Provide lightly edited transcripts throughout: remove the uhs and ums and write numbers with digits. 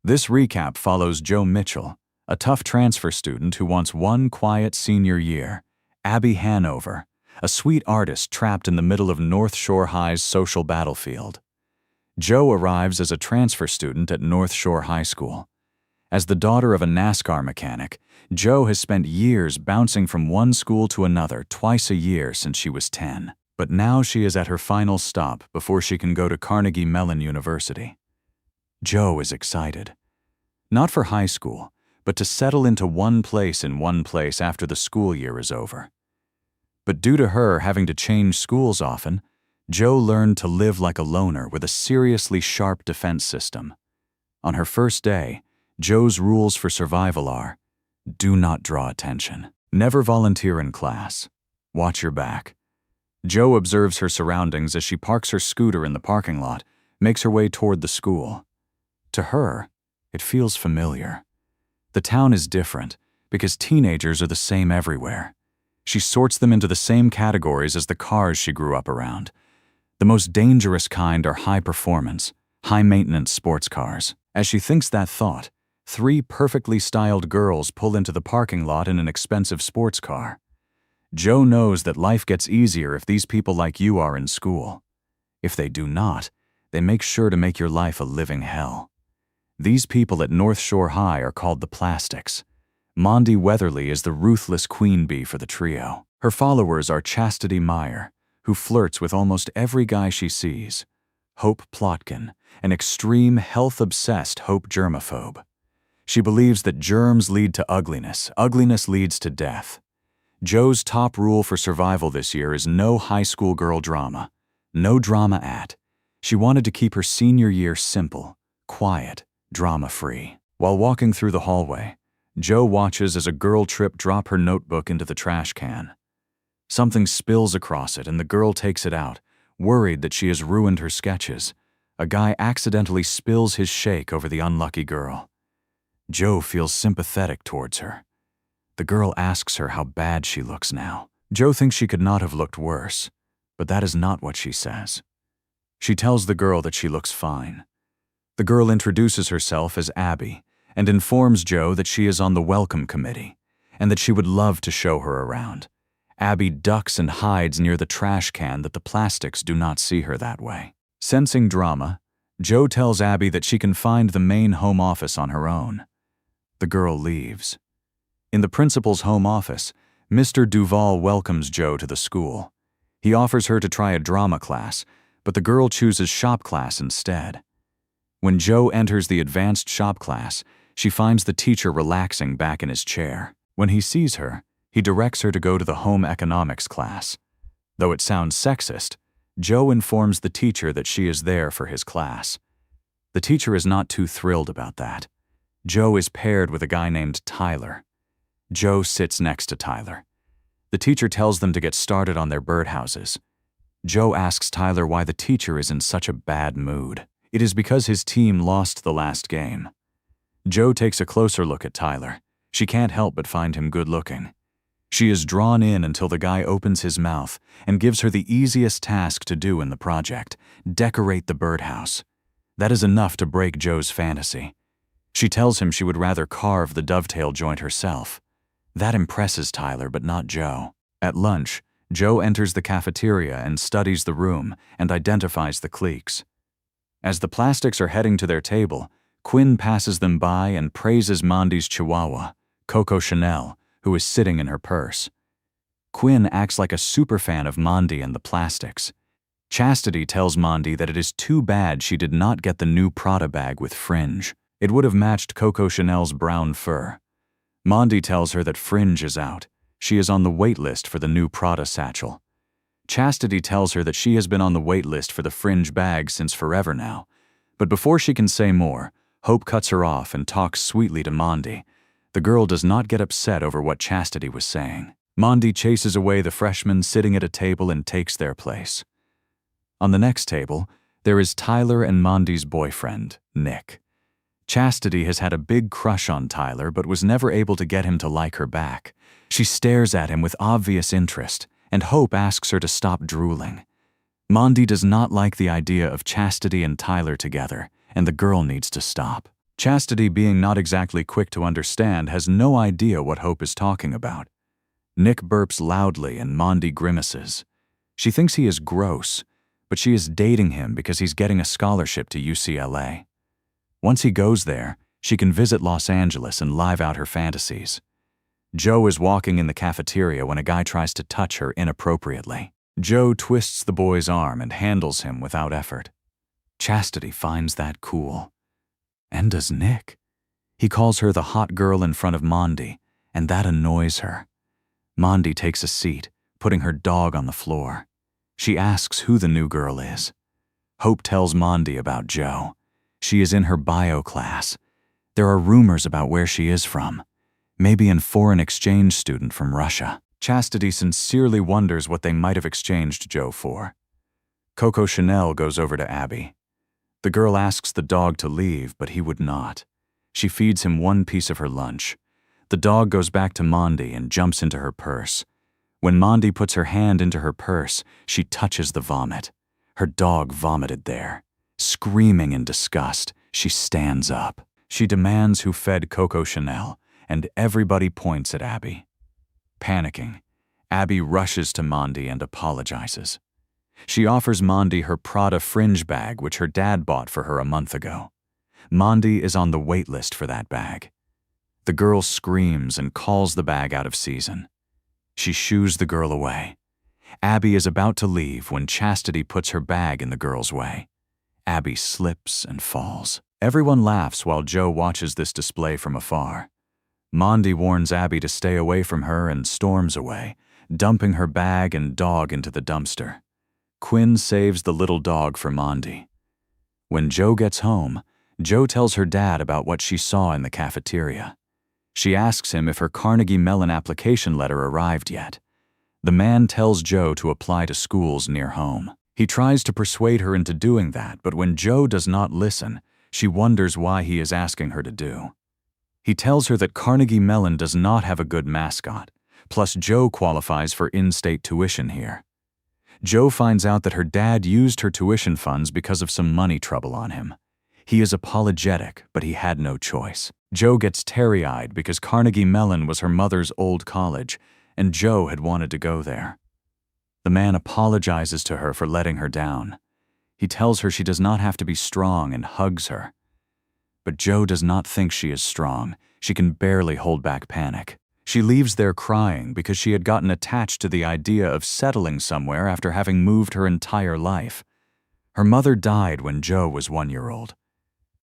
This recap follows Joe Mitchell, a tough transfer student who wants one quiet senior year, Abby Hanover, a sweet artist trapped in the middle of North Shore High's social battlefield. Joe arrives as a transfer student at North Shore High School. As the daughter of a NASCAR mechanic, Joe has spent years bouncing from one school to another twice a year since she was 10. But now she is at her final stop before she can go to Carnegie Mellon University. Joe is excited. Not for high school, but to settle into one place after the school year is over. But due to her having to change schools often, Joe learned to live like a loner with a seriously sharp defense system. On her first day, Joe's rules for survival are: do not draw attention. Never volunteer in class. Watch your back. Joe observes her surroundings as she parks her scooter in the parking lot, makes her way toward the school. To her, it feels familiar. The town is different because teenagers are the same everywhere. She sorts them into the same categories as the cars she grew up around. The most dangerous kind are high-performance, high-maintenance sports cars. As she thinks that thought, 3 perfectly styled girls pull into the parking lot in an expensive sports car. Joe knows that life gets easier if these people like you are in school. If they do not, they make sure to make your life a living hell. These people at North Shore High are called the Plastics. Mondi Weatherly is the ruthless queen bee for the trio. Her followers are Chastity Meyer, who flirts with almost every guy she sees. Hope Plotkin, an extreme, health-obsessed Hope germaphobe. She believes that germs lead to ugliness, ugliness leads to death. Joe's top rule for survival this year is no high school girl drama. No drama at. She wanted to keep her senior year simple, quiet, drama-free. While walking through the hallway, Joe watches as a girl trip drop her notebook into the trash can. Something spills across it and the girl takes it out, worried that she has ruined her sketches. A guy accidentally spills his shake over the unlucky girl. Joe feels sympathetic towards her. The girl asks her how bad she looks now. Joe thinks she could not have looked worse, but that is not what she says. She tells the girl that she looks fine. The girl introduces herself as Abby and informs Joe that she is on the welcome committee and that she would love to show her around. Abby ducks and hides near the trash can that the Plastics do not see her that way. Sensing drama, Joe tells Abby that she can find the main home office on her own. The girl leaves. In the principal's home office, Mr. Duval welcomes Joe to the school. He offers her to try a drama class, but the girl chooses shop class instead. When Joe enters the advanced shop class, she finds the teacher relaxing back in his chair. When he sees her, he directs her to go to the home economics class. Though it sounds sexist, Joe informs the teacher that she is there for his class. The teacher is not too thrilled about that. Joe is paired with a guy named Tyler. Joe sits next to Tyler. The teacher tells them to get started on their birdhouses. Joe asks Tyler why the teacher is in such a bad mood. It is because his team lost the last game. Joe takes a closer look at Tyler. She can't help but find him good-looking. She is drawn in until the guy opens his mouth and gives her the easiest task to do in the project: decorate the birdhouse. That is enough to break Joe's fantasy. She tells him she would rather carve the dovetail joint herself. That impresses Tyler, but not Joe. At lunch, Joe enters the cafeteria and studies the room and identifies the cliques. As the Plastics are heading to their table, Quinn passes them by and praises Mondi's chihuahua, Coco Chanel, who is sitting in her purse. Quinn acts like a superfan of Mondi and the Plastics. Chastity tells Mondi that it is too bad she did not get the new Prada bag with fringe. It would have matched Coco Chanel's brown fur. Mondi tells her that fringe is out. She is on the wait list for the new Prada satchel. Chastity tells her that she has been on the wait list for the fringe bag since forever now. But before she can say more, Hope cuts her off and talks sweetly to Mondi. The girl does not get upset over what Chastity was saying. Mondi chases away the freshmen sitting at a table and takes their place. On the next table, there is Tyler and Mondi's boyfriend, Nick. Chastity has had a big crush on Tyler but was never able to get him to like her back. She stares at him with obvious interest, and Hope asks her to stop drooling. Mondi does not like the idea of Chastity and Tyler together, and the girl needs to stop. Chastity, being not exactly quick to understand, has no idea what Hope is talking about. Nick burps loudly and Mondi grimaces. She thinks he is gross, but she is dating him because he's getting a scholarship to UCLA. Once he goes there, she can visit Los Angeles and live out her fantasies. Joe is walking in the cafeteria when a guy tries to touch her inappropriately. Joe twists the boy's arm and handles him without effort. Chastity finds that cool. And does Nick. He calls her the hot girl in front of Mondi, and that annoys her. Mondi takes a seat, putting her dog on the floor. She asks who the new girl is. Hope tells Mondi about Joe. She is in her bio class. There are rumors about where she is from. Maybe a foreign exchange student from Russia. Chastity sincerely wonders what they might have exchanged Joe for. Coco Chanel goes over to Abby. The girl asks the dog to leave, but he would not. She feeds him one piece of her lunch. The dog goes back to Mondi and jumps into her purse. When Mondi puts her hand into her purse, she touches the vomit. Her dog vomited there. Screaming in disgust, she stands up. She demands who fed Coco Chanel, and everybody points at Abby. Panicking, Abby rushes to Mondi and apologizes. She offers Mondi her Prada fringe bag, which her dad bought for her a month ago. Mondi is on the wait list for that bag. The girl screams and calls the bag out of season. She shoos the girl away. Abby is about to leave when Chastity puts her bag in the girl's way. Abby slips and falls. Everyone laughs while Joe watches this display from afar. Mondi warns Abby to stay away from her and storms away, dumping her bag and dog into the dumpster. Quinn saves the little dog for Mondi. When Joe gets home, Joe tells her dad about what she saw in the cafeteria. She asks him if her Carnegie Mellon application letter arrived yet. The man tells Joe to apply to schools near home. He tries to persuade her into doing that, but when Joe does not listen, she wonders why he is asking her to do. He tells her that Carnegie Mellon does not have a good mascot, plus Joe qualifies for in-state tuition here. Joe finds out that her dad used her tuition funds because of some money trouble on him. He is apologetic, but he had no choice. Joe gets teary-eyed because Carnegie Mellon was her mother's old college, and Joe had wanted to go there. The man apologizes to her for letting her down. He tells her she does not have to be strong and hugs her. But Joe does not think she is strong. She can barely hold back panic. She leaves there crying because she had gotten attached to the idea of settling somewhere after having moved her entire life. Her mother died when Joe was 1 year old.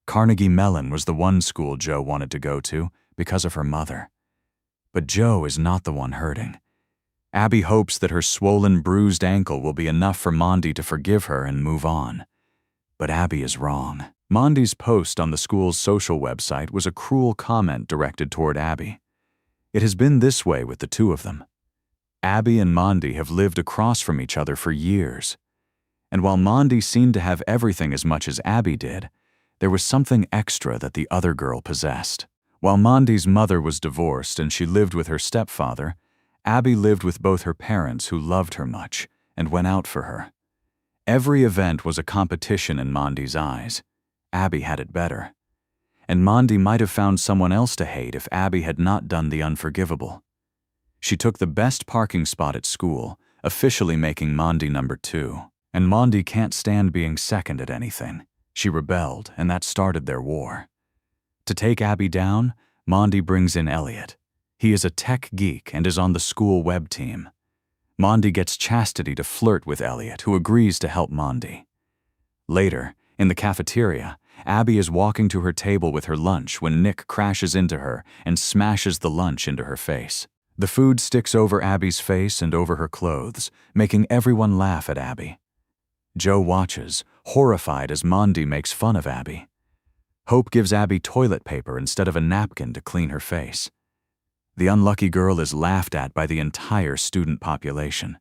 Carnegie Mellon was the one school Joe wanted to go to because of her mother. But Joe is not the one hurting. Abby hopes that her swollen, bruised ankle will be enough for Mondi to forgive her and move on. But Abby is wrong. Mondi's post on the school's social website was a cruel comment directed toward Abby. It has been this way with the two of them. Abby and Mondi have lived across from each other for years. And while Mondi seemed to have everything as much as Abby did, there was something extra that the other girl possessed. While Mondi's mother was divorced and she lived with her stepfather, Abby lived with both her parents who loved her much and went out for her. Every event was a competition in Mondi's eyes. Abby had it better. And Mondi might have found someone else to hate if Abby had not done the unforgivable. She took the best parking spot at school, officially making Mondi number 2. And Mondi can't stand being second at anything. She rebelled, and that started their war. To take Abby down, Mondi brings in Elliot. He is a tech geek and is on the school web team. Mondi gets Chastity to flirt with Elliot, who agrees to help Mondi. Later, in the cafeteria, Abby is walking to her table with her lunch when Nick crashes into her and smashes the lunch into her face. The food sticks over Abby's face and over her clothes, making everyone laugh at Abby. Joe watches, horrified as Mondi makes fun of Abby. Hope gives Abby toilet paper instead of a napkin to clean her face. The unlucky girl is laughed at by the entire student population.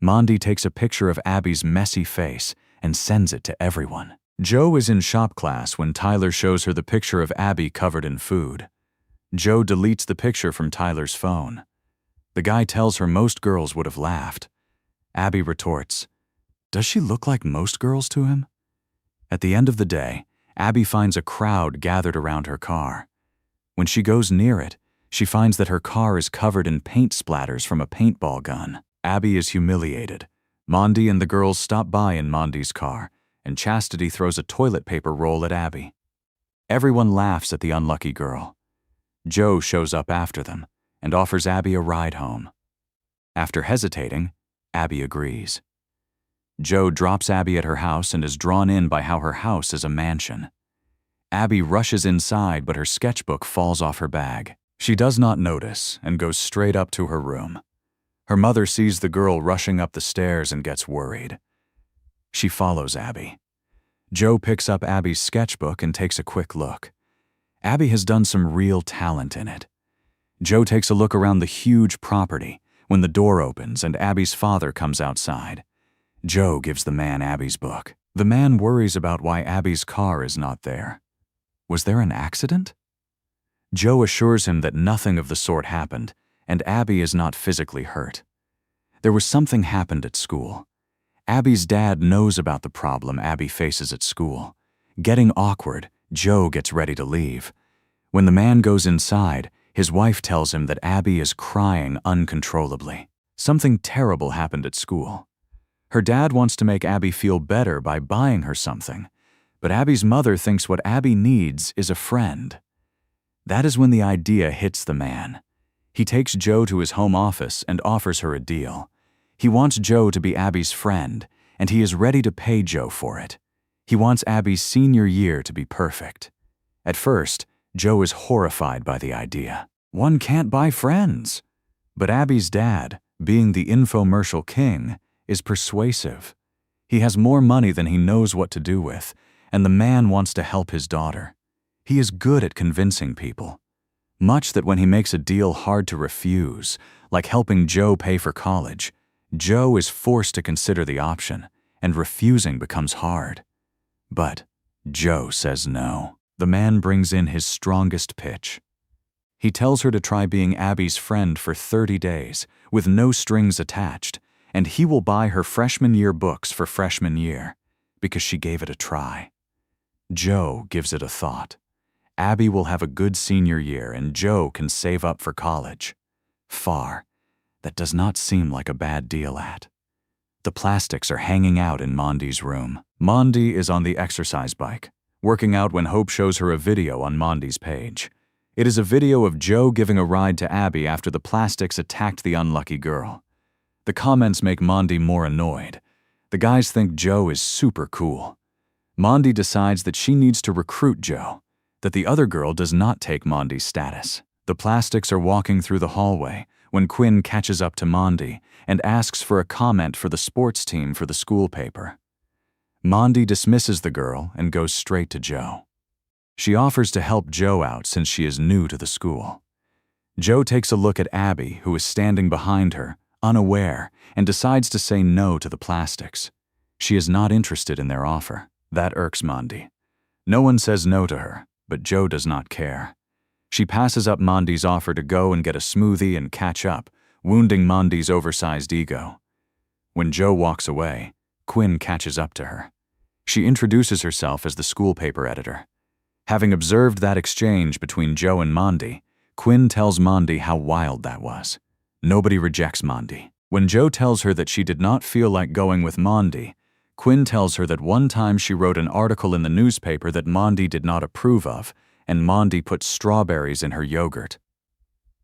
Mondi takes a picture of Abby's messy face and sends it to everyone. Joe is in shop class when Tyler shows her the picture of Abby covered in food. Joe deletes the picture from Tyler's phone. The guy tells her most girls would have laughed. Abby retorts, "Does she look like most girls to him?" At the end of the day, Abby finds a crowd gathered around her car. When she goes near it, she finds that her car is covered in paint splatters from a paintball gun. Abby is humiliated. Mondi and the girls stop by in Mondi's car, and Chastity throws a toilet paper roll at Abby. Everyone laughs at the unlucky girl. Joe shows up after them and offers Abby a ride home. After hesitating, Abby agrees. Joe drops Abby at her house and is drawn in by how her house is a mansion. Abby rushes inside, but her sketchbook falls off her bag. She does not notice and goes straight up to her room. Her mother sees the girl rushing up the stairs and gets worried. She follows Abby. Joe picks up Abby's sketchbook and takes a quick look. Abby has done some real talent in it. Joe takes a look around the huge property when the door opens and Abby's father comes outside. Joe gives the man Abby's book. The man worries about why Abby's car is not there. Was there an accident? Joe assures him that nothing of the sort happened, and Abby is not physically hurt. There was something happened at school. Abby's dad knows about the problem Abby faces at school. Getting awkward, Joe gets ready to leave. When the man goes inside, his wife tells him that Abby is crying uncontrollably. Something terrible happened at school. Her dad wants to make Abby feel better by buying her something, but Abby's mother thinks what Abby needs is a friend. That is when the idea hits the man. He takes Joe to his home office and offers her a deal. He wants Joe to be Abby's friend, and he is ready to pay Joe for it. He wants Abby's senior year to be perfect. At first, Joe is horrified by the idea. One can't buy friends. But Abby's dad, being the infomercial king, is persuasive. He has more money than he knows what to do with, and the man wants to help his daughter. He is good at convincing people. Much that when he makes a deal hard to refuse, like helping Joe pay for college, Joe is forced to consider the option, and refusing becomes hard. But Joe says no. The man brings in his strongest pitch. He tells her to try being Abby's friend for 30 days, with no strings attached, and he will buy her freshman year books for freshman year, because she gave it a try. Joe gives it a thought. Abby will have a good senior year, and Joe can save up for college. That does not seem like a bad deal at. The plastics are hanging out in Mondi's room. Mondi is on the exercise bike, working out when Hope shows her a video on Mondi's page. It is a video of Joe giving a ride to Abby after the plastics attacked the unlucky girl. The comments make Mondi more annoyed. The guys think Joe is super cool. Mondi decides that she needs to recruit Joe, that the other girl does not take Mondi's status. The plastics are walking through the hallway when Quinn catches up to Mondi and asks for a comment for the sports team for the school paper. Mondi dismisses the girl and goes straight to Joe. She offers to help Joe out since she is new to the school. Joe takes a look at Abby, who is standing behind her, unaware, and decides to say no to the plastics. She is not interested in their offer. That irks Mondi. No one says no to her, but Joe does not care. She passes up Mondi's offer to go and get a smoothie and catch up, wounding Mondi's oversized ego. When Joe walks away, Quinn catches up to her. She introduces herself as the school paper editor. Having observed that exchange between Joe and Mondi, Quinn tells Mondi how wild that was. Nobody rejects Mondi. When Joe tells her that she did not feel like going with Mondi, Quinn tells her that one time she wrote an article in the newspaper that Mondi did not approve of, and Mondi put strawberries in her yogurt.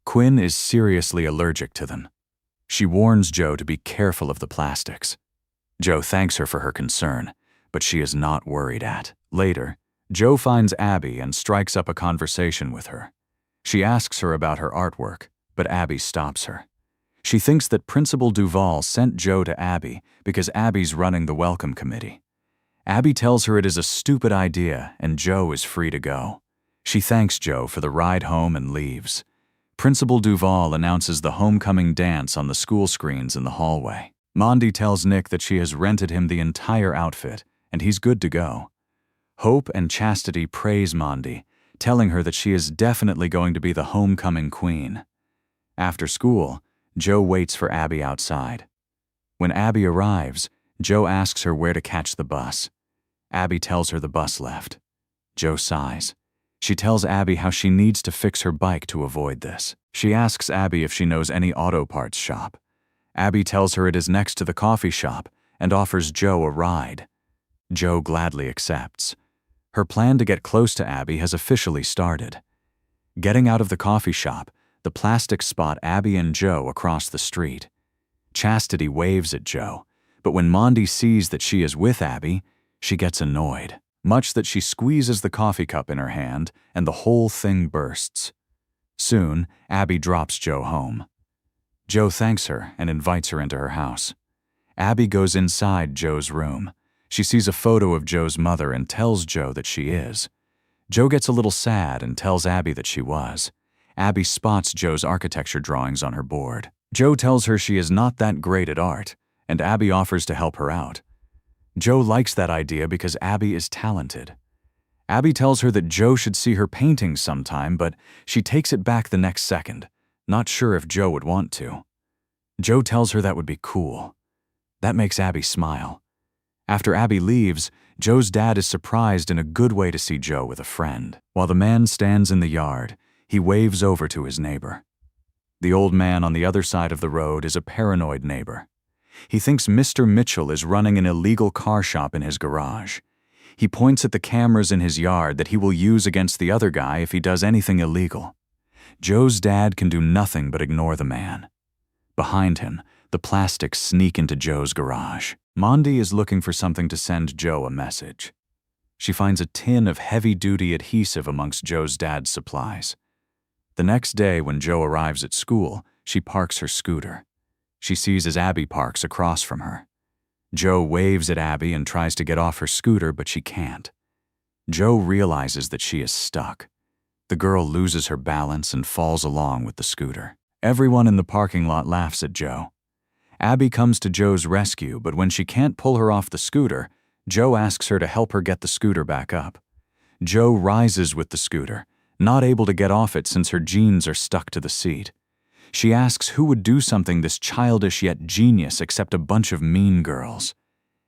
Quinn is seriously allergic to them. She warns Joe to be careful of the plastics. Joe thanks her for her concern, but she is not worried at. Later, Joe finds Abby and strikes up a conversation with her. She asks her about her artwork, but Abby stops her. She thinks that Principal Duval sent Joe to Abby because Abby's running the welcome committee. Abby tells her it is a stupid idea and Joe is free to go. She thanks Joe for the ride home and leaves. Principal Duval announces the homecoming dance on the school screens in the hallway. Mondi tells Nick that she has rented him the entire outfit and he's good to go. Hope and Chastity praise Mondi, telling her that she is definitely going to be the homecoming queen. After school, Joe waits for Abby outside. When Abby arrives, Joe asks her where to catch the bus. Abby tells her the bus left. Joe sighs. She tells Abby how she needs to fix her bike to avoid this. She asks Abby if she knows any auto parts shop. Abby tells her it is next to the coffee shop and offers Joe a ride. Joe gladly accepts. Her plan to get close to Abby has officially started. Getting out of the coffee shop, the plastics spot Abby and Joe across the street. Chastity waves at Joe, but when Mondi sees that she is with Abby, she gets annoyed, much that she squeezes the coffee cup in her hand and the whole thing bursts. Soon, Abby drops Joe home. Joe thanks her and invites her into her house. Abby goes inside Joe's room. She sees a photo of Joe's mother and tells Joe that she is. Joe gets a little sad and tells Abby that she was. Abby spots Joe's architecture drawings on her board. Joe tells her she is not that great at art, and Abby offers to help her out. Joe likes that idea because Abby is talented. Abby tells her that Joe should see her paintings sometime, but she takes it back the next second, not sure if Joe would want to. Joe tells her that would be cool. That makes Abby smile. After Abby leaves, Joe's dad is surprised in a good way to see Joe with a friend. While the man stands in the yard, he waves over to his neighbor. The old man on the other side of the road is a paranoid neighbor. He thinks Mr. Mitchell is running an illegal car shop in his garage. He points at the cameras in his yard that he will use against the other guy if he does anything illegal. Joe's dad can do nothing but ignore the man. Behind him, the plastics sneak into Joe's garage. Mondi is looking for something to send Joe a message. She finds a tin of heavy-duty adhesive amongst Joe's dad's supplies. The next day, when Joe arrives at school, she parks her scooter. She sees as Abby parks across from her. Joe waves at Abby and tries to get off her scooter, but she can't. Joe realizes that she is stuck. The girl loses her balance and falls along with the scooter. Everyone in the parking lot laughs at Joe. Abby comes to Joe's rescue, but when she can't pull her off the scooter, Joe asks her to help her get the scooter back up. Joe rises with the scooter, not able to get off it since her jeans are stuck to the seat. She asks who would do something this childish yet genius except a bunch of mean girls.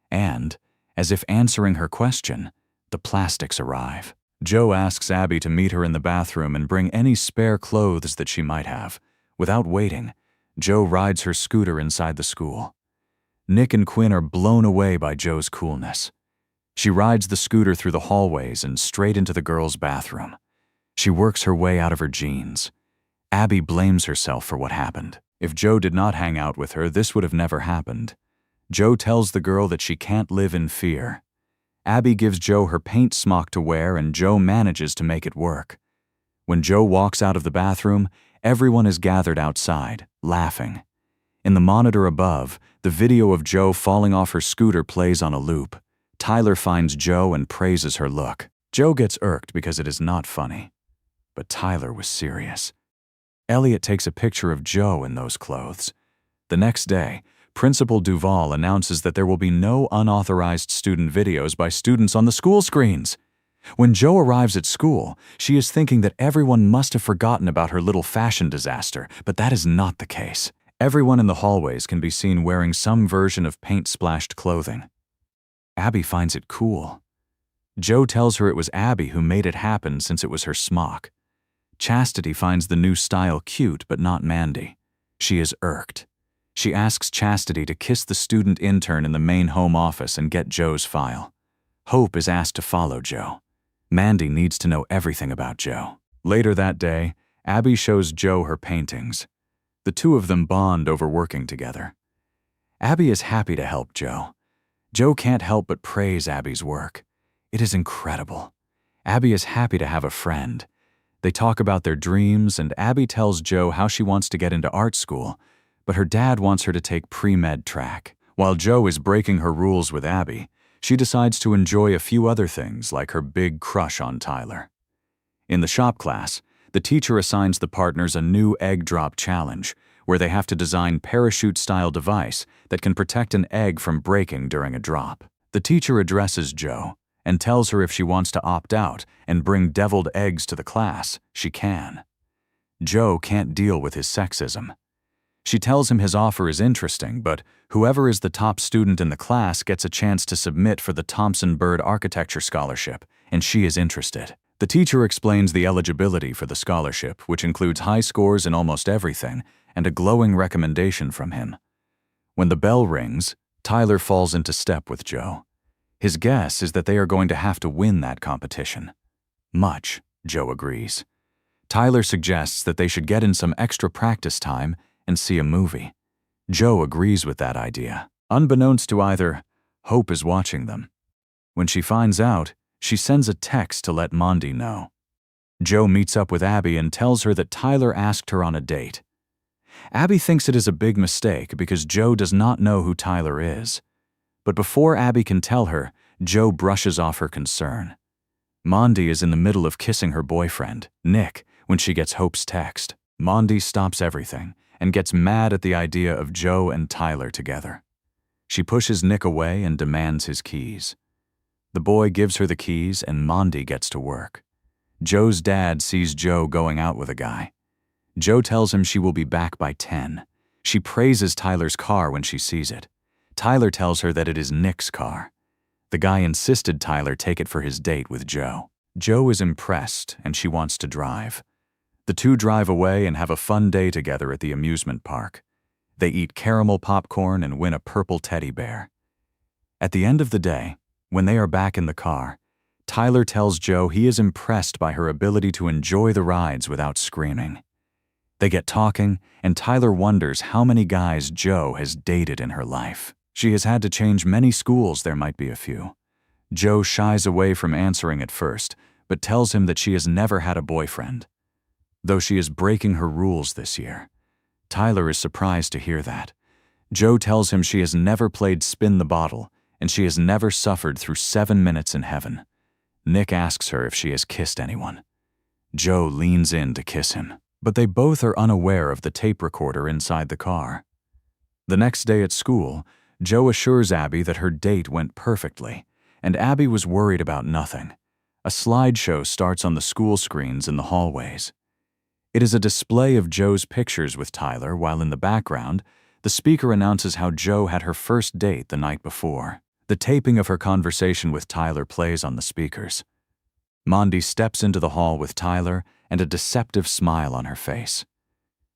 And, as if answering her question, the plastics arrive. Joe asks Abby to meet her in the bathroom and bring any spare clothes that she might have. Without waiting, Joe rides her scooter inside the school. Nick and Quinn are blown away by Joe's coolness. She rides the scooter through the hallways and straight into the girls' bathroom. She works her way out of her jeans. Abby blames herself for what happened. If Joe did not hang out with her, this would have never happened. Joe tells the girl that she can't live in fear. Abby gives Joe her paint smock to wear, and Joe manages to make it work. When Joe walks out of the bathroom, everyone is gathered outside, laughing. In the monitor above, the video of Joe falling off her scooter plays on a loop. Tyler finds Joe and praises her look. Joe gets irked because it is not funny. But Tyler was serious. Elliot takes a picture of Joe in those clothes. The next day, Principal Duval announces that there will be no unauthorized student videos by students on the school screens. When Joe arrives at school, she is thinking that everyone must have forgotten about her little fashion disaster, but that is not the case. Everyone in the hallways can be seen wearing some version of paint-splashed clothing. Abby finds it cool. Joe tells her it was Abby who made it happen since it was her smock. Chastity finds the new style cute but not Mandy. She is irked. She asks Chastity to kiss the student intern in the main home office and get Joe's file. Hope is asked to follow Joe. Mandy needs to know everything about Joe. Later that day, Abby shows Joe her paintings. The two of them bond over working together. Abby is happy to help Joe. Joe can't help but praise Abby's work. It is incredible. Abby is happy to have a friend. They talk about their dreams, and Abby tells Joe how she wants to get into art school, but her dad wants her to take pre-med track. While Joe is breaking her rules with Abby, she decides to enjoy a few other things like her big crush on Tyler. In the shop class, the teacher assigns the partners a new egg drop challenge, where they have to design parachute-style device that can protect an egg from breaking during a drop. The teacher addresses Joe and tells her if she wants to opt out and bring deviled eggs to the class, she can. Joe can't deal with his sexism. She tells him his offer is interesting, but whoever is the top student in the class gets a chance to submit for the Thompson Bird Architecture Scholarship, and she is interested. The teacher explains the eligibility for the scholarship, which includes high scores in almost everything and a glowing recommendation from him. When the bell rings, Tyler falls into step with Joe. His guess is that they are going to have to win that competition. Much, Joe agrees. Tyler suggests that they should get in some extra practice time and see a movie. Joe agrees with that idea. Unbeknownst to either, Hope is watching them. When she finds out, she sends a text to let Mondi know. Joe meets up with Abby and tells her that Tyler asked her on a date. Abby thinks it is a big mistake because Joe does not know who Tyler is. But before Abby can tell her, Joe brushes off her concern. Mondi is in the middle of kissing her boyfriend, Nick, when she gets Hope's text. Mondi stops everything and gets mad at the idea of Joe and Tyler together. She pushes Nick away and demands his keys. The boy gives her the keys and Mondi gets to work. Joe's dad sees Joe going out with a guy. Joe tells him she will be back by 10. She praises Tyler's car when she sees it. Tyler tells her that it is Nick's car. The guy insisted Tyler take it for his date with Joe. Joe is impressed and she wants to drive. The two drive away and have a fun day together at the amusement park. They eat caramel popcorn and win a purple teddy bear. At the end of the day, when they are back in the car, Tyler tells Joe he is impressed by her ability to enjoy the rides without screaming. They get talking, and Tyler wonders how many guys Joe has dated in her life. She has had to change many schools, there might be a few. Joe shies away from answering at first, but tells him that she has never had a boyfriend. Though she is breaking her rules this year. Tyler is surprised to hear that. Joe tells him she has never played spin the bottle, and she has never suffered through 7 minutes in heaven. Nick asks her if she has kissed anyone. Joe leans in to kiss him, but they both are unaware of the tape recorder inside the car. The next day at school, Joe assures Abby that her date went perfectly, and Abby was worried about nothing. A slideshow starts on the school screens in the hallways. It is a display of Joe's pictures with Tyler, while in the background, the speaker announces how Joe had her first date the night before. The taping of her conversation with Tyler plays on the speakers. Mondi steps into the hall with Tyler and a deceptive smile on her face.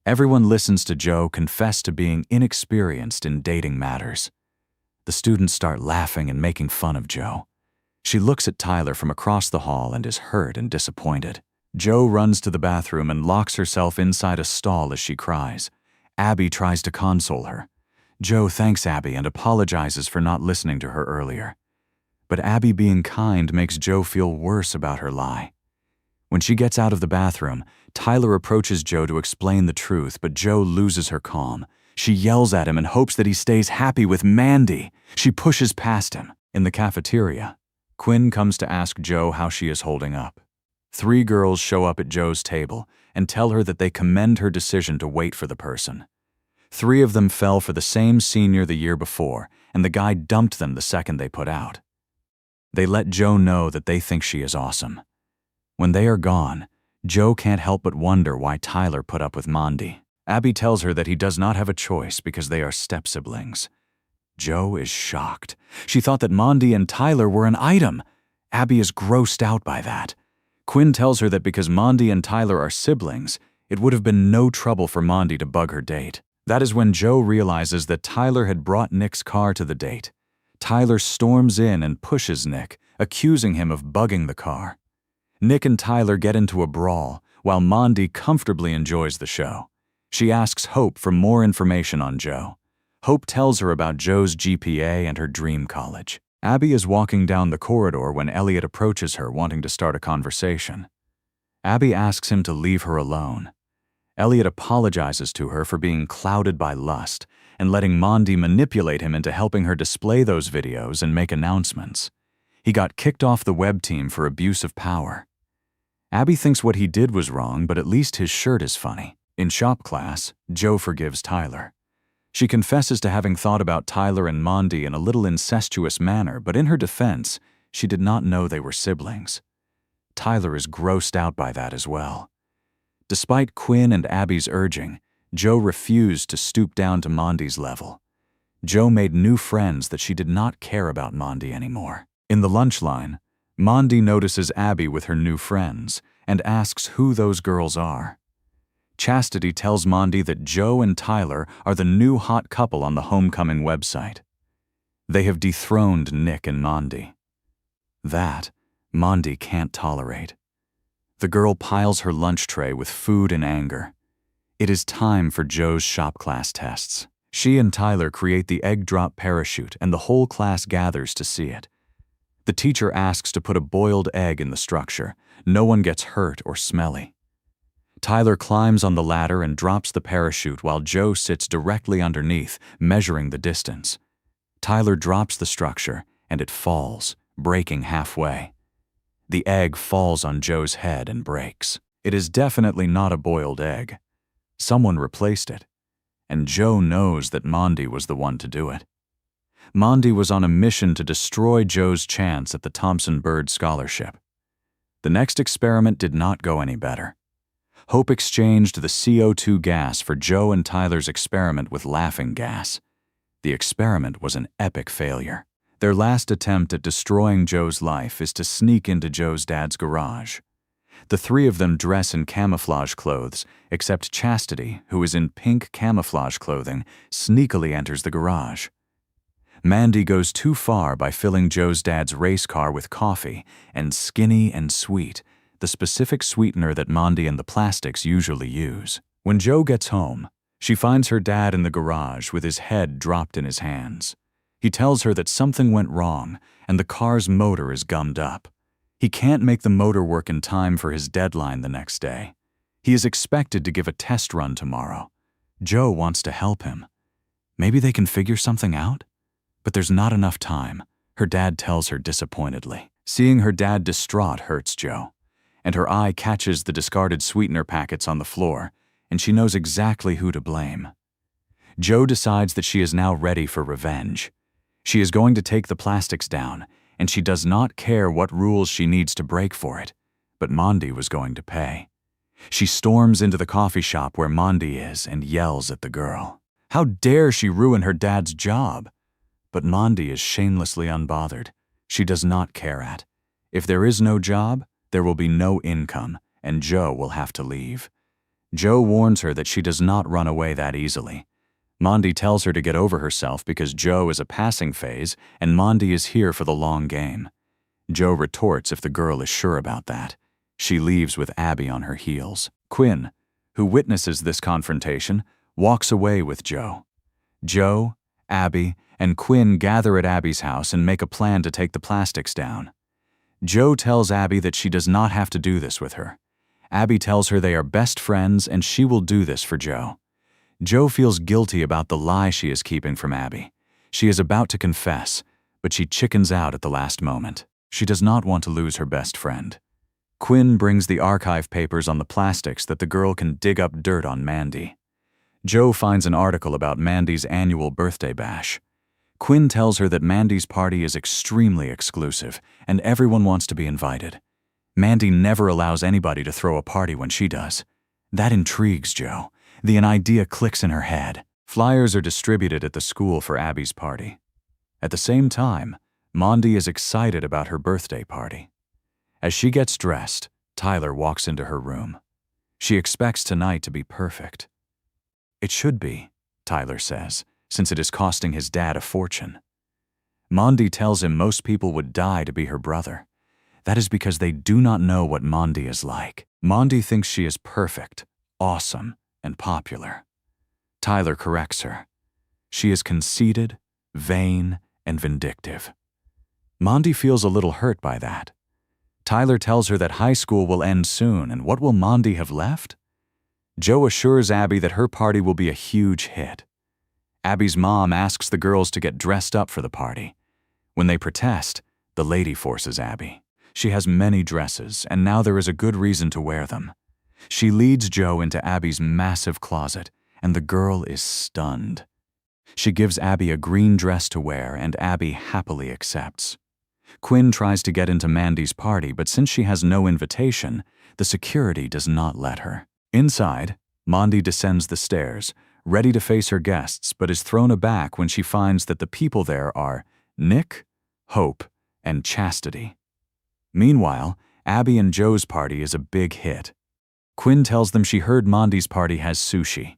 Everyone listens to Joe confess to being inexperienced in dating matters. The students start laughing and making fun of Joe. She looks at Tyler from across the hall and is hurt and disappointed. Joe runs to the bathroom and locks herself inside a stall as she cries. Abby tries to console her. Joe thanks Abby and apologizes for not listening to her earlier. But Abby being kind makes Joe feel worse about her lie. When she gets out of the bathroom, Tyler approaches Joe to explain the truth, but Joe loses her calm. She yells at him and hopes that he stays happy with Mandy. She pushes past him. In the cafeteria, Quinn comes to ask Joe how she is holding up. 3 girls show up at Joe's table and tell her that they commend her decision to wait for the person. 3 of them fell for the same senior the year before, and the guy dumped them the second they put out. They let Joe know that they think she is awesome. When they are gone, Joe can't help but wonder why Tyler put up with Mondi. Abby tells her that he does not have a choice because they are step-siblings. Joe is shocked. She thought that Mondi and Tyler were an item. Abby is grossed out by that. Quinn tells her that because Mondi and Tyler are siblings, it would have been no trouble for Mondi to bug her date. That is when Joe realizes that Tyler had brought Nick's car to the date. Tyler storms in and pushes Nick, accusing him of bugging the car. Nick and Tyler get into a brawl, while Mondi comfortably enjoys the show. She asks Hope for more information on Joe. Hope tells her about Joe's GPA and her dream college. Abby is walking down the corridor when Elliot approaches her wanting to start a conversation. Abby asks him to leave her alone. Elliot apologizes to her for being clouded by lust and letting Mondi manipulate him into helping her display those videos and make announcements. He got kicked off the web team for abuse of power. Abby thinks what he did was wrong, but at least his shirt is funny. In shop class, Joe forgives Tyler. She confesses to having thought about Tyler and Mondi in a little incestuous manner, but in her defense, she did not know they were siblings. Tyler is grossed out by that as well. Despite Quinn and Abby's urging, Joe refused to stoop down to Mondi's level. Joe made new friends that she did not care about Mondi anymore. In the lunch line, Mondi notices Abby with her new friends and asks who those girls are. Chastity tells Mondi that Joe and Tyler are the new hot couple on the homecoming website. They have dethroned Nick and Mondi. That, Mondi can't tolerate. The girl piles her lunch tray with food in anger. It is time for Joe's shop class tests. She and Tyler create the egg drop parachute and the whole class gathers to see it. The teacher asks to put a boiled egg in the structure. No one gets hurt or smelly. Tyler climbs on the ladder and drops the parachute while Joe sits directly underneath, measuring the distance. Tyler drops the structure and it falls, breaking halfway. The egg falls on Joe's head and breaks. It is definitely not a boiled egg. Someone replaced it, and Joe knows that Mondi was the one to do it. Mondi was on a mission to destroy Joe's chance at the Thompson Bird Scholarship. The next experiment did not go any better. Hope exchanged the CO2 gas for Joe and Tyler's experiment with laughing gas. The experiment was an epic failure. Their last attempt at destroying Joe's life is to sneak into Joe's dad's garage. The three of them dress in camouflage clothes, except Chastity, who is in pink camouflage clothing, sneakily enters the garage. Mandy goes too far by filling Joe's dad's race car with coffee and Skinny and Sweet, the specific sweetener that Mondi and the Plastics usually use. When Joe gets home, she finds her dad in the garage with his head dropped in his hands. He tells her that something went wrong and the car's motor is gummed up. He can't make the motor work in time for his deadline the next day. He is expected to give a test run tomorrow. Joe wants to help him. Maybe they can figure something out? But there's not enough time, her dad tells her disappointedly. Seeing her dad distraught hurts Joe, and her eye catches the discarded sweetener packets on the floor, and she knows exactly who to blame. Joe decides that she is now ready for revenge. She is going to take the Plastics down, and she does not care what rules she needs to break for it, but Mondi was going to pay. She storms into the coffee shop where Mondi is and yells at the girl. How dare she ruin her dad's job? But Mondi is shamelessly unbothered. She does not care at. If there is no job, there will be no income, and Joe will have to leave. Joe warns her that she does not run away that easily. Mondi tells her to get over herself because Joe is a passing phase and Mondi is here for the long game. Joe retorts if the girl is sure about that. She leaves with Abby on her heels. Quinn, who witnesses this confrontation, walks away with Joe. Joe, Abby, and Quinn gather at Abby's house and make a plan to take the Plastics down. Joe tells Abby that she does not have to do this with her. Abby tells her they are best friends and she will do this for Joe. Joe feels guilty about the lie she is keeping from Abby. She is about to confess, but she chickens out at the last moment. She does not want to lose her best friend. Quinn brings the archive papers on the Plastics that the girl can dig up dirt on Mandy. Joe finds an article about Mandy's annual birthday bash. Quinn tells her that Mandy's party is extremely exclusive and everyone wants to be invited. Mandy never allows anybody to throw a party when she does. That intrigues Joe. An idea clicks in her head. Flyers are distributed at the school for Abby's party. At the same time, Mondi is excited about her birthday party. As she gets dressed, Tyler walks into her room. She expects tonight to be perfect. It should be, Tyler says, since it is costing his dad a fortune. Mondi tells him most people would die to be her brother. That is because they do not know what Mondi is like. Mondi thinks she is perfect, awesome, and popular. Tyler corrects her. She is conceited, vain, and vindictive. Mondi feels a little hurt by that. Tyler tells her that high school will end soon, and what will Mondi have left? Joe assures Abby that her party will be a huge hit. Abby's mom asks the girls to get dressed up for the party. When they protest, the lady forces Abby. She has many dresses, and now there is a good reason to wear them. She leads Joe into Abby's massive closet, and the girl is stunned. She gives Abby a green dress to wear, and Abby happily accepts. Quinn tries to get into Mandy's party, but since she has no invitation, the security does not let her. Inside, Mondi descends the stairs, ready to face her guests, but is thrown aback when she finds that the people there are Nick, Hope, and Chastity. Meanwhile, Abby and Joe's party is a big hit. Quinn tells them she heard Monty's party has sushi.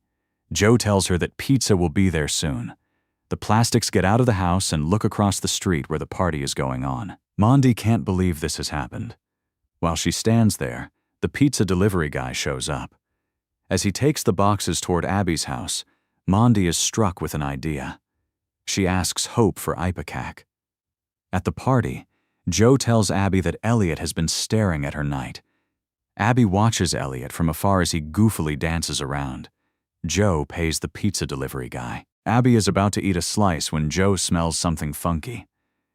Joe tells her that pizza will be there soon. The Plastics get out of the house and look across the street where the party is going on. Mondi can't believe this has happened. While she stands there, the pizza delivery guy shows up. As he takes the boxes toward Abby's house, Mondi is struck with an idea. She asks Hope for ipecac. At the party, Joe tells Abby that Elliot has been staring at her night. Abby watches Elliot from afar as he goofily dances around. Joe pays the pizza delivery guy. Abby is about to eat a slice when Joe smells something funky.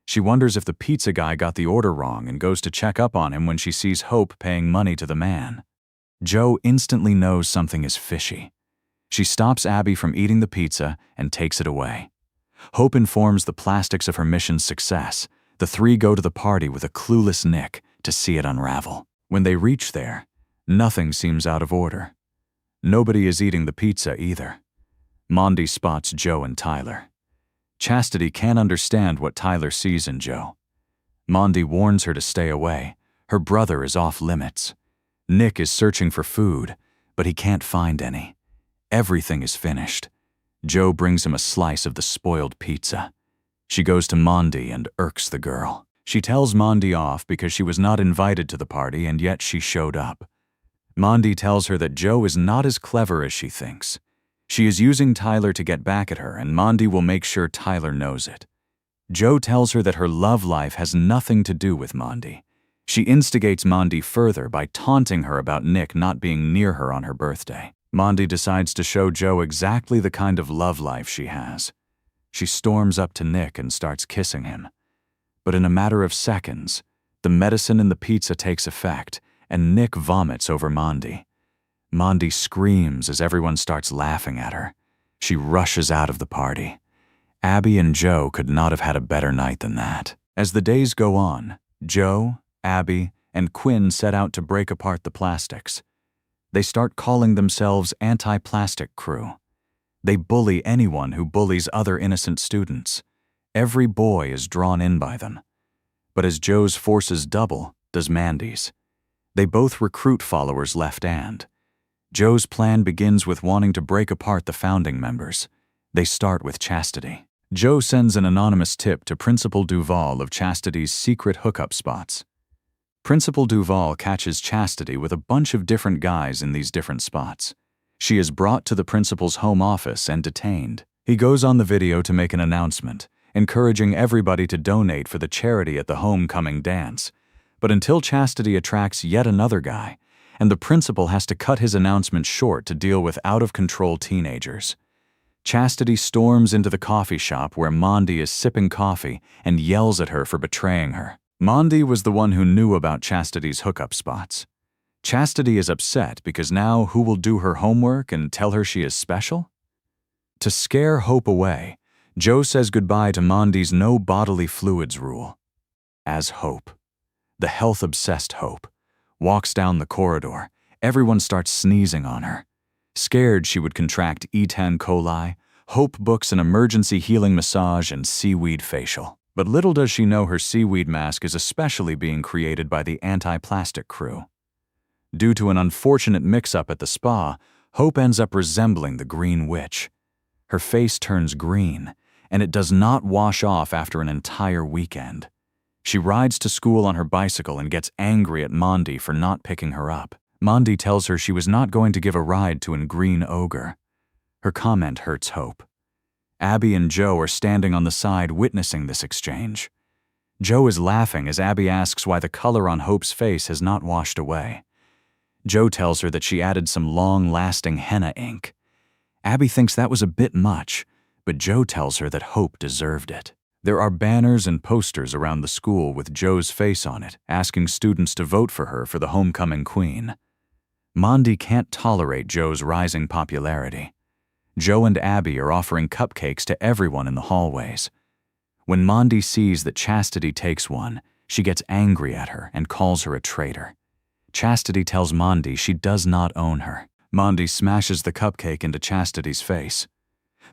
She wonders if the pizza guy got the order wrong and goes to check up on him when she sees Hope paying money to the man. Joe instantly knows something is fishy. She stops Abby from eating the pizza and takes it away. Hope informs the Plastics of her mission's success. The three go to the party with a clueless Nick to see it unravel. When they reach there, nothing seems out of order. Nobody is eating the pizza either. Mondi spots Joe and Tyler. Chastity can't understand what Tyler sees in Joe. Mondi warns her to stay away. Her brother is off limits. Nick is searching for food, but he can't find any. Everything is finished. Joe brings him a slice of the spoiled pizza. She goes to Mondi and irks the girl. She tells Mondi off because she was not invited to the party and yet she showed up. Mondi tells her that Joe is not as clever as she thinks. She is using Tyler to get back at her, and Mondi will make sure Tyler knows it. Joe tells her that her love life has nothing to do with Mondi. She instigates Mondi further by taunting her about Nick not being near her on her birthday. Mondi decides to show Joe exactly the kind of love life she has. She storms up to Nick and starts kissing him. But in a matter of seconds, the medicine in the pizza takes effect, and Nick vomits over Mondi. Mondi screams as everyone starts laughing at her. She rushes out of the party. Abby and Joe could not have had a better night than that. As the days go on, Joe, Abby, and Quinn set out to break apart the Plastics. They start calling themselves Anti-Plastic Crew. They bully anyone who bullies other innocent students. Every boy is drawn in by them. But as Joe's forces double, does Mandy's. They both recruit followers left-hand. Joe's plan begins with wanting to break apart the founding members. They start with Chastity. Joe sends an anonymous tip to Principal Duval of Chastity's secret hookup spots. Principal Duval catches Chastity with a bunch of different guys in these different spots. She is brought to the principal's home office and detained. He goes on the video to make an announcement, encouraging everybody to donate for the charity at the homecoming dance. But until Chastity attracts yet another guy, and the principal has to cut his announcement short to deal with out-of-control teenagers. Chastity storms into the coffee shop where Mondi is sipping coffee and yells at her for betraying her. Mondi was the one who knew about Chastity's hookup spots. Chastity is upset because now who will do her homework and tell her she is special? To scare Hope away, Joe says goodbye to Mondi's no bodily fluids rule. As Hope, the health-obsessed Hope, walks down the corridor, everyone starts sneezing on her. Scared she would contract E. coli, Hope books an emergency healing massage and seaweed facial. But little does she know her seaweed mask is especially being created by the Anti-Plastic Crew. Due to an unfortunate mix-up at the spa, Hope ends up resembling the Green Witch. Her face turns green, and it does not wash off after an entire weekend. She rides to school on her bicycle and gets angry at Mondi for not picking her up. Mondi tells her she was not going to give a ride to an green ogre. Her comment hurts Hope. Abby and Joe are standing on the side witnessing this exchange. Joe is laughing as Abby asks why the color on Hope's face has not washed away. Joe tells her that she added some long-lasting henna ink. Abby thinks that was a bit much, but Joe tells her that Hope deserved it. There are banners and posters around the school with Joe's face on it, asking students to vote for her for the homecoming queen. Mondi can't tolerate Joe's rising popularity. Joe and Abby are offering cupcakes to everyone in the hallways. When Mondi sees that Chastity takes one, she gets angry at her and calls her a traitor. Chastity tells Mondi she does not own her. Mondi smashes the cupcake into Chastity's face.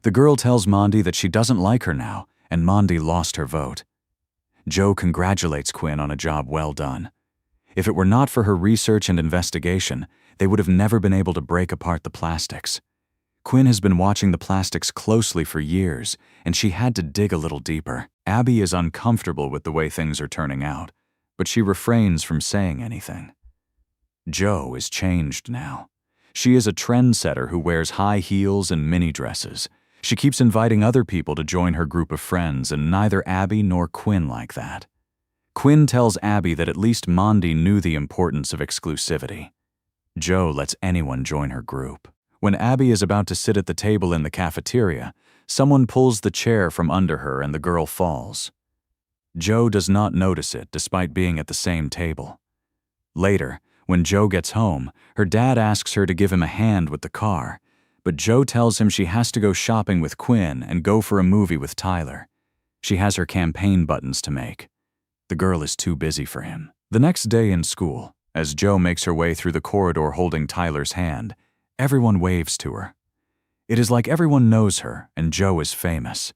The girl tells Mondi that she doesn't like her now, and Mondi lost her vote. Joe congratulates Quinn on a job well done. If it were not for her research and investigation, they would have never been able to break apart the plastics. Quinn has been watching the plastics closely for years, and she had to dig a little deeper. Abby is uncomfortable with the way things are turning out, but she refrains from saying anything. Joe is changed now. She is a trendsetter who wears high heels and mini dresses. She keeps inviting other people to join her group of friends, and neither Abby nor Quinn like that. Quinn tells Abby that at least Mondi knew the importance of exclusivity. Joe lets anyone join her group. When Abby is about to sit at the table in the cafeteria, someone pulls the chair from under her and the girl falls. Joe does not notice it despite being at the same table. Later, when Joe gets home, her dad asks her to give him a hand with the car, but Joe tells him she has to go shopping with Quinn and go for a movie with Tyler. She has her campaign buttons to make. The girl is too busy for him. The next day in school, as Joe makes her way through the corridor holding Tyler's hand, everyone waves to her. It is like everyone knows her and Joe is famous.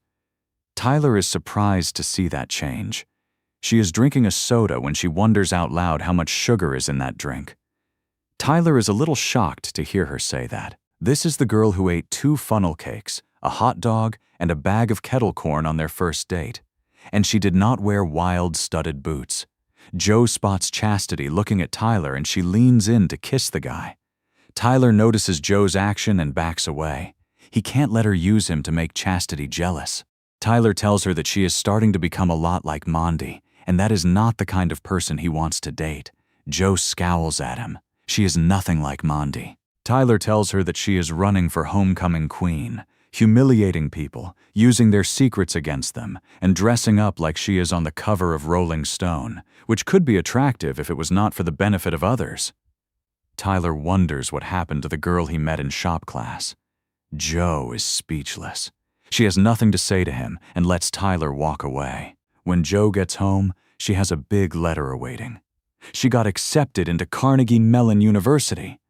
Tyler is surprised to see that change. She is drinking a soda when she wonders out loud how much sugar is in that drink. Tyler is a little shocked to hear her say that. This is the girl who ate 2 funnel cakes, a hot dog, and a bag of kettle corn on their first date. And she did not wear wild, studded boots. Joe spots Chastity looking at Tyler and she leans in to kiss the guy. Tyler notices Joe's action and backs away. He can't let her use him to make Chastity jealous. Tyler tells her that she is starting to become a lot like Mondi, and that is not the kind of person he wants to date. Joe scowls at him. She is nothing like Mondi. Tyler tells her that she is running for homecoming queen, humiliating people, using their secrets against them, and dressing up like she is on the cover of Rolling Stone, which could be attractive if it was not for the benefit of others. Tyler wonders what happened to the girl he met in shop class. Joe is speechless. She has nothing to say to him and lets Tyler walk away. When Joe gets home, she has a big letter awaiting. She got accepted into Carnegie Mellon University.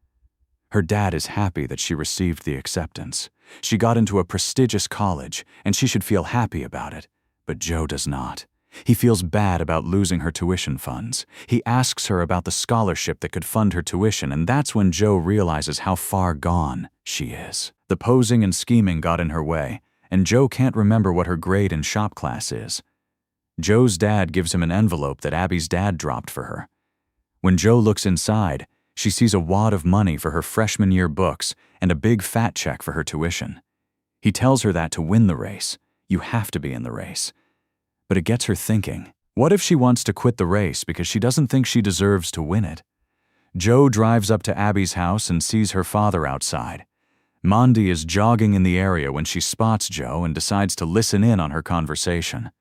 Her dad is happy that she received the acceptance. She got into a prestigious college, and she should feel happy about it. But Joe does not. He feels bad about losing her tuition funds. He asks her about the scholarship that could fund her tuition, and that's when Joe realizes how far gone she is. The posing and scheming got in her way, and Joe can't remember what her grade in shop class is. Joe's dad gives him an envelope that Abby's dad dropped for her. When Joe looks inside, she sees a wad of money for her freshman year books and a big fat check for her tuition. He tells her that to win the race, you have to be in the race. But it gets her thinking, what if she wants to quit the race because she doesn't think she deserves to win it? Joe drives up to Abby's house and sees her father outside. Mondi is jogging in the area when she spots Joe and decides to listen in on her conversation.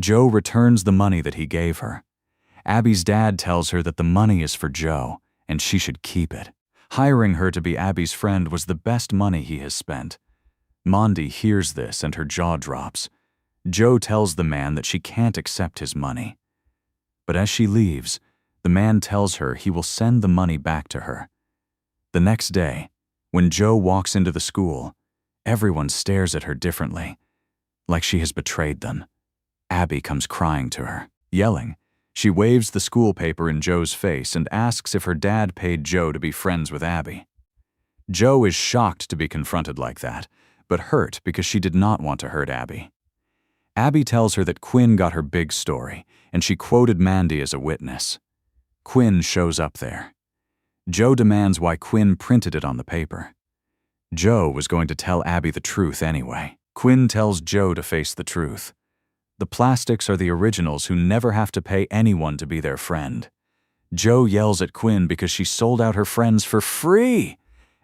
Joe returns the money that he gave her. Abby's dad tells her that the money is for Joe, and she should keep it. Hiring her to be Abby's friend was the best money he has spent. Mondi hears this and her jaw drops. Joe tells the man that she can't accept his money. But as she leaves, the man tells her he will send the money back to her. The next day, when Joe walks into the school, everyone stares at her differently, like she has betrayed them. Abby comes crying to her, yelling. She waves the school paper in Joe's face and asks if her dad paid Joe to be friends with Abby. Joe is shocked to be confronted like that, but hurt because she did not want to hurt Abby. Abby tells her that Quinn got her big story, and she quoted Mandy as a witness. Quinn shows up there. Joe demands why Quinn printed it on the paper. Joe was going to tell Abby the truth anyway. Quinn tells Joe to face the truth. The plastics are the originals who never have to pay anyone to be their friend. Joe yells at Quinn because she sold out her friends for free.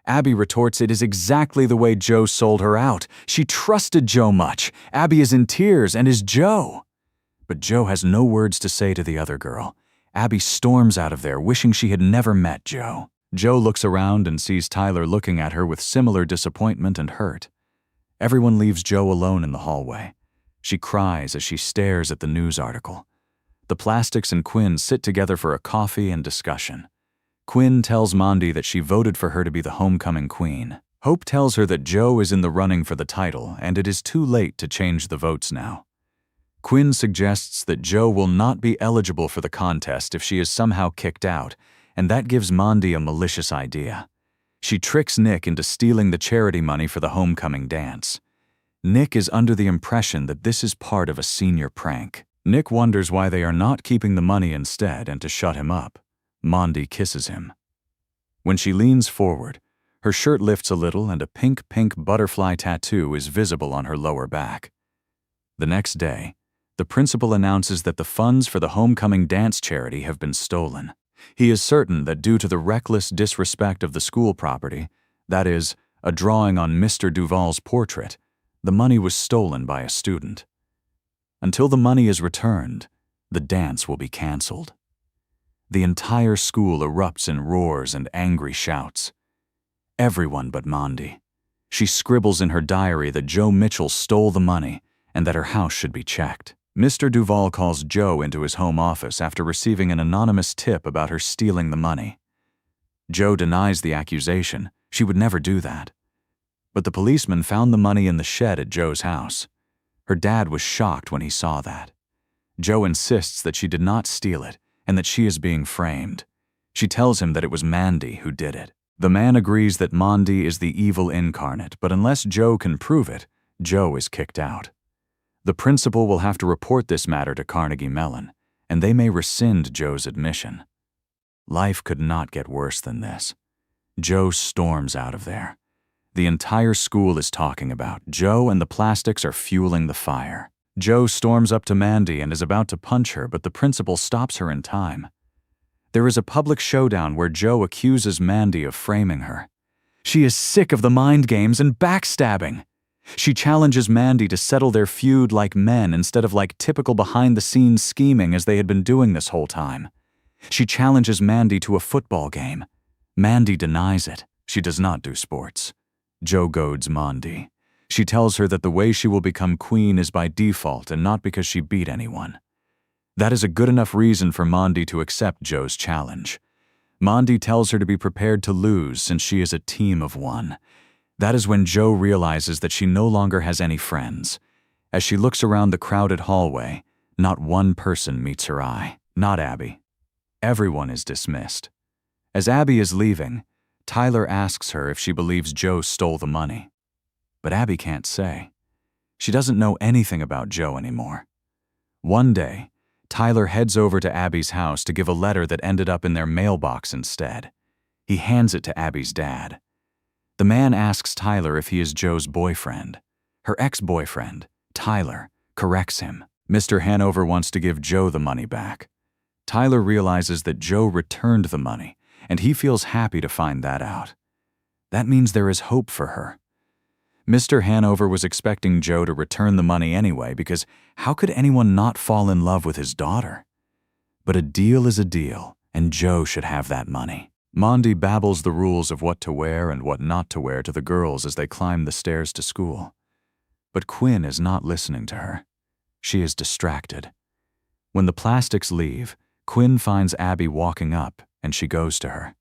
Abby retorts it is exactly the way Joe sold her out. She trusted Joe much. Abby is in tears and is Joe. But Joe has no words to say to the other girl. Abby storms out of there, wishing she had never met Joe. Joe looks around and sees Tyler looking at her with similar disappointment and hurt. Everyone leaves Joe alone in the hallway. She cries as she stares at the news article. The Plastics and Quinn sit together for a coffee and discussion. Quinn tells Mondi that she voted for her to be the homecoming queen. Hope tells her that Joe is in the running for the title and it is too late to change the votes now. Quinn suggests that Joe will not be eligible for the contest if she is somehow kicked out, and that gives Mondi a malicious idea. She tricks Nick into stealing the charity money for the homecoming dance. Nick is under the impression that this is part of a senior prank. Nick wonders why they are not keeping the money instead and to shut him up. Mondi kisses him. When she leans forward, her shirt lifts a little and a pink butterfly tattoo is visible on her lower back. The next day, the principal announces that the funds for the homecoming dance charity have been stolen. He is certain that due to the reckless disrespect of the school property, that is, a drawing on Mr. Duval's portrait, the money was stolen by a student. Until the money is returned, the dance will be canceled. The entire school erupts in roars and angry shouts. Everyone but Mondi. She scribbles in her diary that Joe Mitchell stole the money and that her house should be checked. Mr. Duval calls Joe into his home office after receiving an anonymous tip about her stealing the money. Joe denies the accusation. She would never do that. But the policeman found the money in the shed at Joe's house. Her dad was shocked when he saw that. Joe insists that she did not steal it and that she is being framed. She tells him that it was Mandy who did it. The man agrees that Mondi is the evil incarnate, but unless Joe can prove it, Joe is kicked out. The principal will have to report this matter to Carnegie Mellon, and they may rescind Joe's admission. Life could not get worse than this. Joe storms out of there. The entire school is talking about Joe, and the plastics are fueling the fire. Joe storms up to Mandy and is about to punch her, but the principal stops her in time. There is a public showdown where Joe accuses Mandy of framing her. She is sick of the mind games and backstabbing. She challenges Mandy to settle their feud like men instead of like typical behind-the-scenes scheming as they had been doing this whole time. She challenges Mandy to a football game. Mandy denies it. She does not do sports. Joe goads Mondi. She tells her that the way she will become queen is by default and not because she beat anyone. That is a good enough reason for Mondi to accept Joe's challenge. Mondi tells her to be prepared to lose since she is a team of one. That is when Joe realizes that she no longer has any friends. As she looks around the crowded hallway, not one person meets her eye. Not Abby. Everyone is dismissed. As Abby is leaving, Tyler asks her if she believes Joe stole the money. But Abby can't say. She doesn't know anything about Joe anymore. One day, Tyler heads over to Abby's house to give a letter that ended up in their mailbox instead. He hands it to Abby's dad. The man asks Tyler if he is Joe's boyfriend. Her ex-boyfriend, Tyler, corrects him. Mr. Hanover wants to give Joe the money back. Tyler realizes that Joe returned the money, and he feels happy to find that out. That means there is hope for her. Mr. Hanover was expecting Joe to return the money anyway, because how could anyone not fall in love with his daughter? But a deal is a deal, and Joe should have that money. Mondi babbles the rules of what to wear and what not to wear to the girls as they climb the stairs to school. But Quinn is not listening to her. She is distracted. When the plastics leave, Quinn finds Abby walking up, and she goes to her.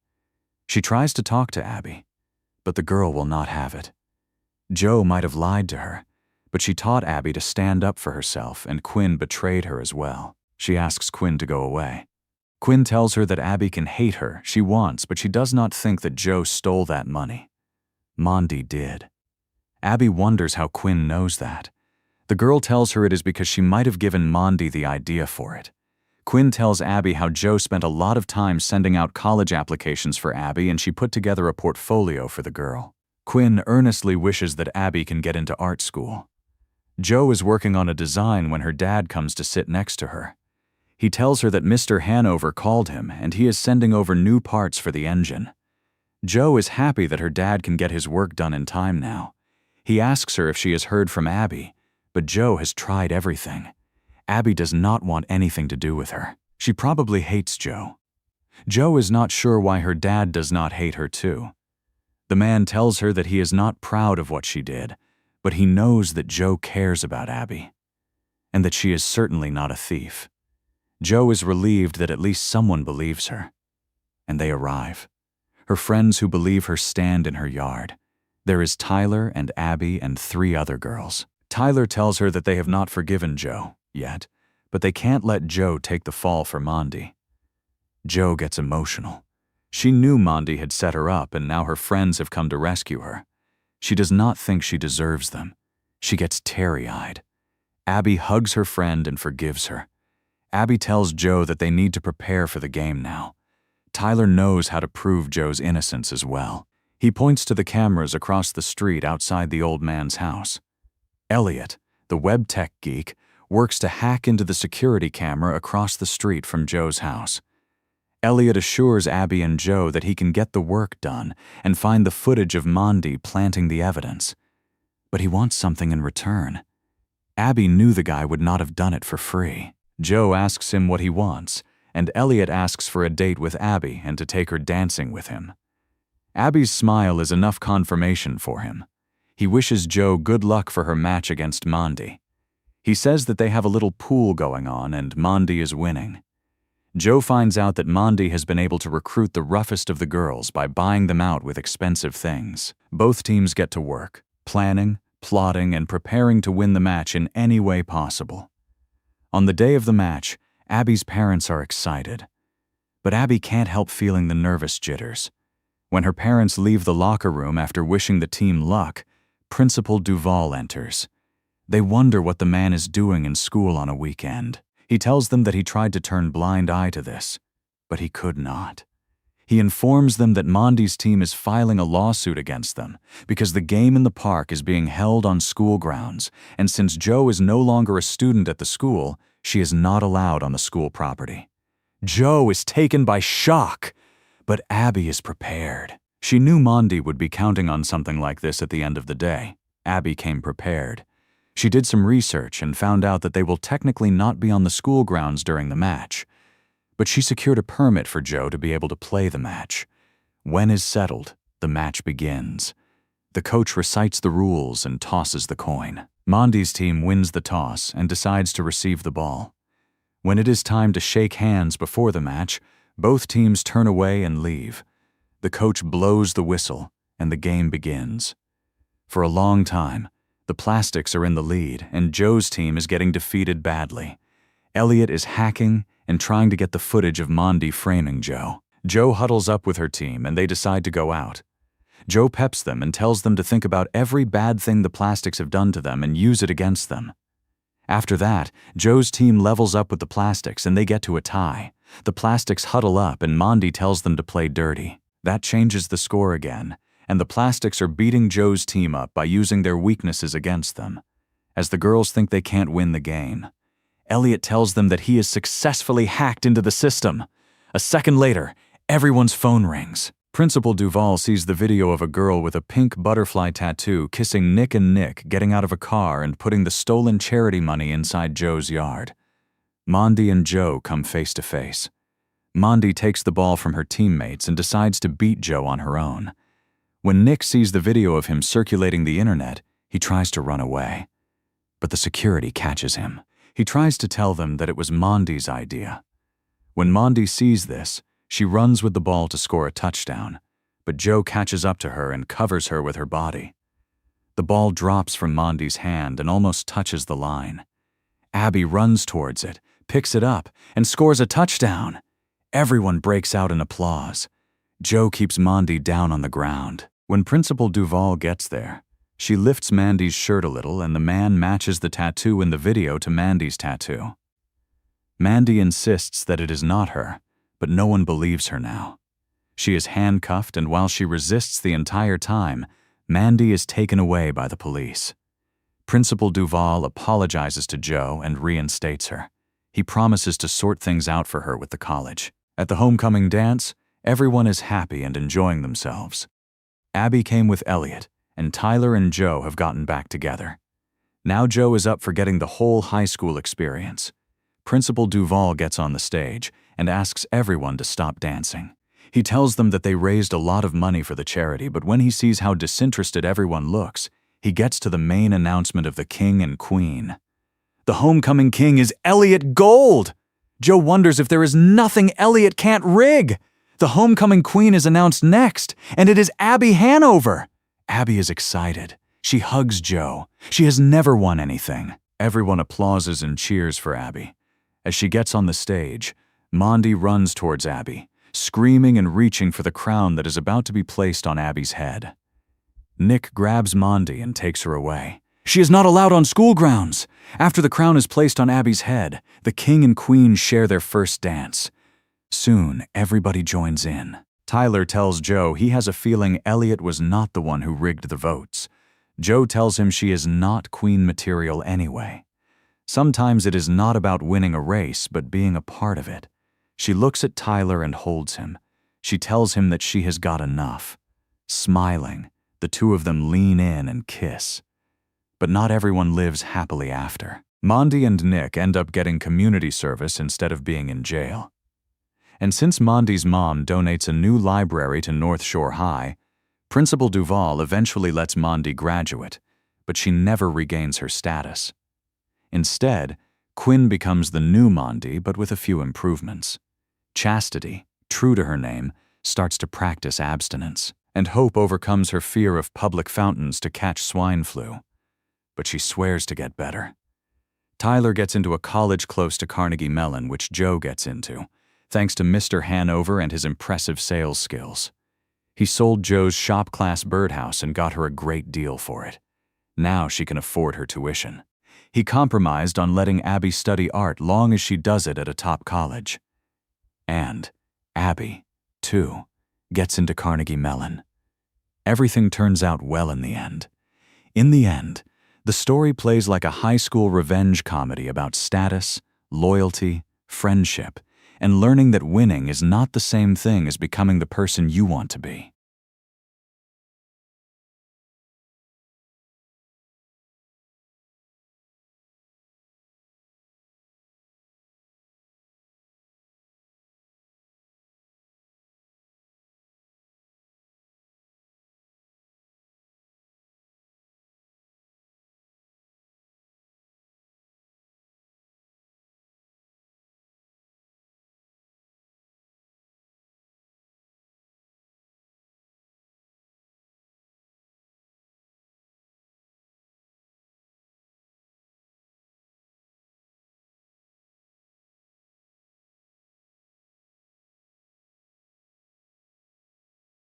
She tries to talk to Abby, but the girl will not have it. Joe might have lied to her, but she taught Abby to stand up for herself, and Quinn betrayed her as well. She asks Quinn to go away. Quinn tells her that Abby can hate her, she wants, but she does not think that Joe stole that money. Mondi did. Abby wonders how Quinn knows that. The girl tells her it is because she might have given Mondi the idea for it. Quinn tells Abby how Joe spent a lot of time sending out college applications for Abby, and she put together a portfolio for the girl. Quinn earnestly wishes that Abby can get into art school. Joe is working on a design when her dad comes to sit next to her. He tells her that Mr. Hanover called him and he is sending over new parts for the engine. Joe is happy that her dad can get his work done in time now. He asks her if she has heard from Abby, but Joe has tried everything. Abby does not want anything to do with her. She probably hates Joe. Joe is not sure why her dad does not hate her too. The man tells her that he is not proud of what she did, but he knows that Joe cares about Abby, and that she is certainly not a thief. Joe is relieved that at least someone believes her. And they arrive. Her friends who believe her stand in her yard. There is Tyler and Abby and 3 other girls. Tyler tells her that they have not forgiven Joe. yet, but they can't let Joe take the fall for Mondi. Joe gets emotional. She knew Mondi had set her up, and now her friends have come to rescue her. She does not think she deserves them. She gets teary-eyed. Abby hugs her friend and forgives her. Abby tells Joe that they need to prepare for the game now. Tyler knows how to prove Joe's innocence as well. He points to the cameras across the street outside the old man's house. Elliot, the web tech geek, works to hack into the security camera across the street from Joe's house. Elliot assures Abby and Joe that he can get the work done and find the footage of Mondi planting the evidence. But he wants something in return. Abby knew the guy would not have done it for free. Joe asks him what he wants, and Elliot asks for a date with Abby and to take her dancing with him. Abby's smile is enough confirmation for him. He wishes Joe good luck for her match against Mondi. He says that they have a little pool going on and Mondi is winning. Joe finds out that Mondi has been able to recruit the roughest of the girls by buying them out with expensive things. Both teams get to work, planning, plotting, and preparing to win the match in any way possible. On the day of the match, Abby's parents are excited. But Abby can't help feeling the nervous jitters. When her parents leave the locker room after wishing the team luck, Principal Duval enters. They wonder what the man is doing in school on a weekend. He tells them that he tried to turn blind eye to this, but he could not. He informs them that Mondi's team is filing a lawsuit against them because the game in the park is being held on school grounds, and since Joe is no longer a student at the school, she is not allowed on the school property. Joe is taken by shock, but Abby is prepared. She knew Mondi would be counting on something like this at the end of the day. Abby came prepared. She did some research and found out that they will technically not be on the school grounds during the match. But she secured a permit for Joe to be able to play the match. When is settled, the match begins. The coach recites the rules and tosses the coin. Mondi's team wins the toss and decides to receive the ball. When it is time to shake hands before the match, both teams turn away and leave. The coach blows the whistle, and the game begins. For a long time, the Plastics are in the lead, and Joe's team is getting defeated badly. Elliot is hacking and trying to get the footage of Mondi framing Joe. Joe huddles up with her team, and they decide to go out. Joe peps them and tells them to think about every bad thing the Plastics have done to them and use it against them. After that, Joe's team levels up with the Plastics, and they get to a tie. The Plastics huddle up, and Mondi tells them to play dirty. That changes the score again, and the Plastics are beating Joe's team up by using their weaknesses against them. As the girls think they can't win the game, Elliot tells them that he has successfully hacked into the system. A second later, everyone's phone rings. Principal Duval sees the video of a girl with a pink butterfly tattoo kissing Nick and Nick getting out of a car and putting the stolen charity money inside Joe's yard. Mondi and Joe come face to face. Mondi takes the ball from her teammates and decides to beat Joe on her own. When Nick sees the video of him circulating the internet, he tries to run away. But the security catches him. He tries to tell them that it was Mondi's idea. When Mondi sees this, she runs with the ball to score a touchdown, but Joe catches up to her and covers her with her body. The ball drops from Mondi's hand and almost touches the line. Abby runs towards it, picks it up, and scores a touchdown. Everyone breaks out in applause. Joe keeps Mondi down on the ground. When Principal Duval gets there, she lifts Mandy's shirt a little, and the man matches the tattoo in the video to Mandy's tattoo. Mandy insists that it is not her, but no one believes her now. She is handcuffed, and while she resists the entire time, Mandy is taken away by the police. Principal Duval apologizes to Joe and reinstates her. He promises to sort things out for her with the college. At the homecoming dance, everyone is happy and enjoying themselves. Abby came with Elliot, and Tyler and Joe have gotten back together. Now Joe is up for getting the whole high school experience. Principal Duval gets on the stage and asks everyone to stop dancing. He tells them that they raised a lot of money for the charity, but when he sees how disinterested everyone looks, he gets to the main announcement of the king and queen. The homecoming king is Elliot Gold! Joe wonders if there is nothing Elliot can't rig. The homecoming queen is announced next, and it is Abby Hanover. Abby is excited. She hugs Joe. She has never won anything. Everyone applauses and cheers for Abby. As she gets on the stage, Mondi runs towards Abby, screaming and reaching for the crown that is about to be placed on Abby's head. Nick grabs Mondi and takes her away. She is not allowed on school grounds. After the crown is placed on Abby's head, the king and queen share their first dance. Soon, everybody joins in. Tyler tells Joe he has a feeling Elliot was not the one who rigged the votes. Joe tells him she is not queen material anyway. Sometimes it is not about winning a race, but being a part of it. She looks at Tyler and holds him. She tells him that she has got enough. Smiling, the two of them lean in and kiss. But not everyone lives happily after. Mondi and Nick end up getting community service instead of being in jail. And since Mondi's mom donates a new library to North Shore High, Principal Duval eventually lets Mondi graduate, but she never regains her status. Instead, Quinn becomes the new Mondi, but with a few improvements. Chastity, true to her name, starts to practice abstinence, and Hope overcomes her fear of public fountains to catch swine flu. But she swears to get better. Tyler gets into a college close to Carnegie Mellon, which Joe gets into, thanks to Mr. Hanover and his impressive sales skills. He sold Joe's shop-class birdhouse and got her a great deal for it. Now she can afford her tuition. He compromised on letting Abby study art long as she does it at a top college. And Abby, too, gets into Carnegie Mellon. Everything turns out well in the end. In the end, the story plays like a high school revenge comedy about status, loyalty, friendship, and learning that winning is not the same thing as becoming the person you want to be.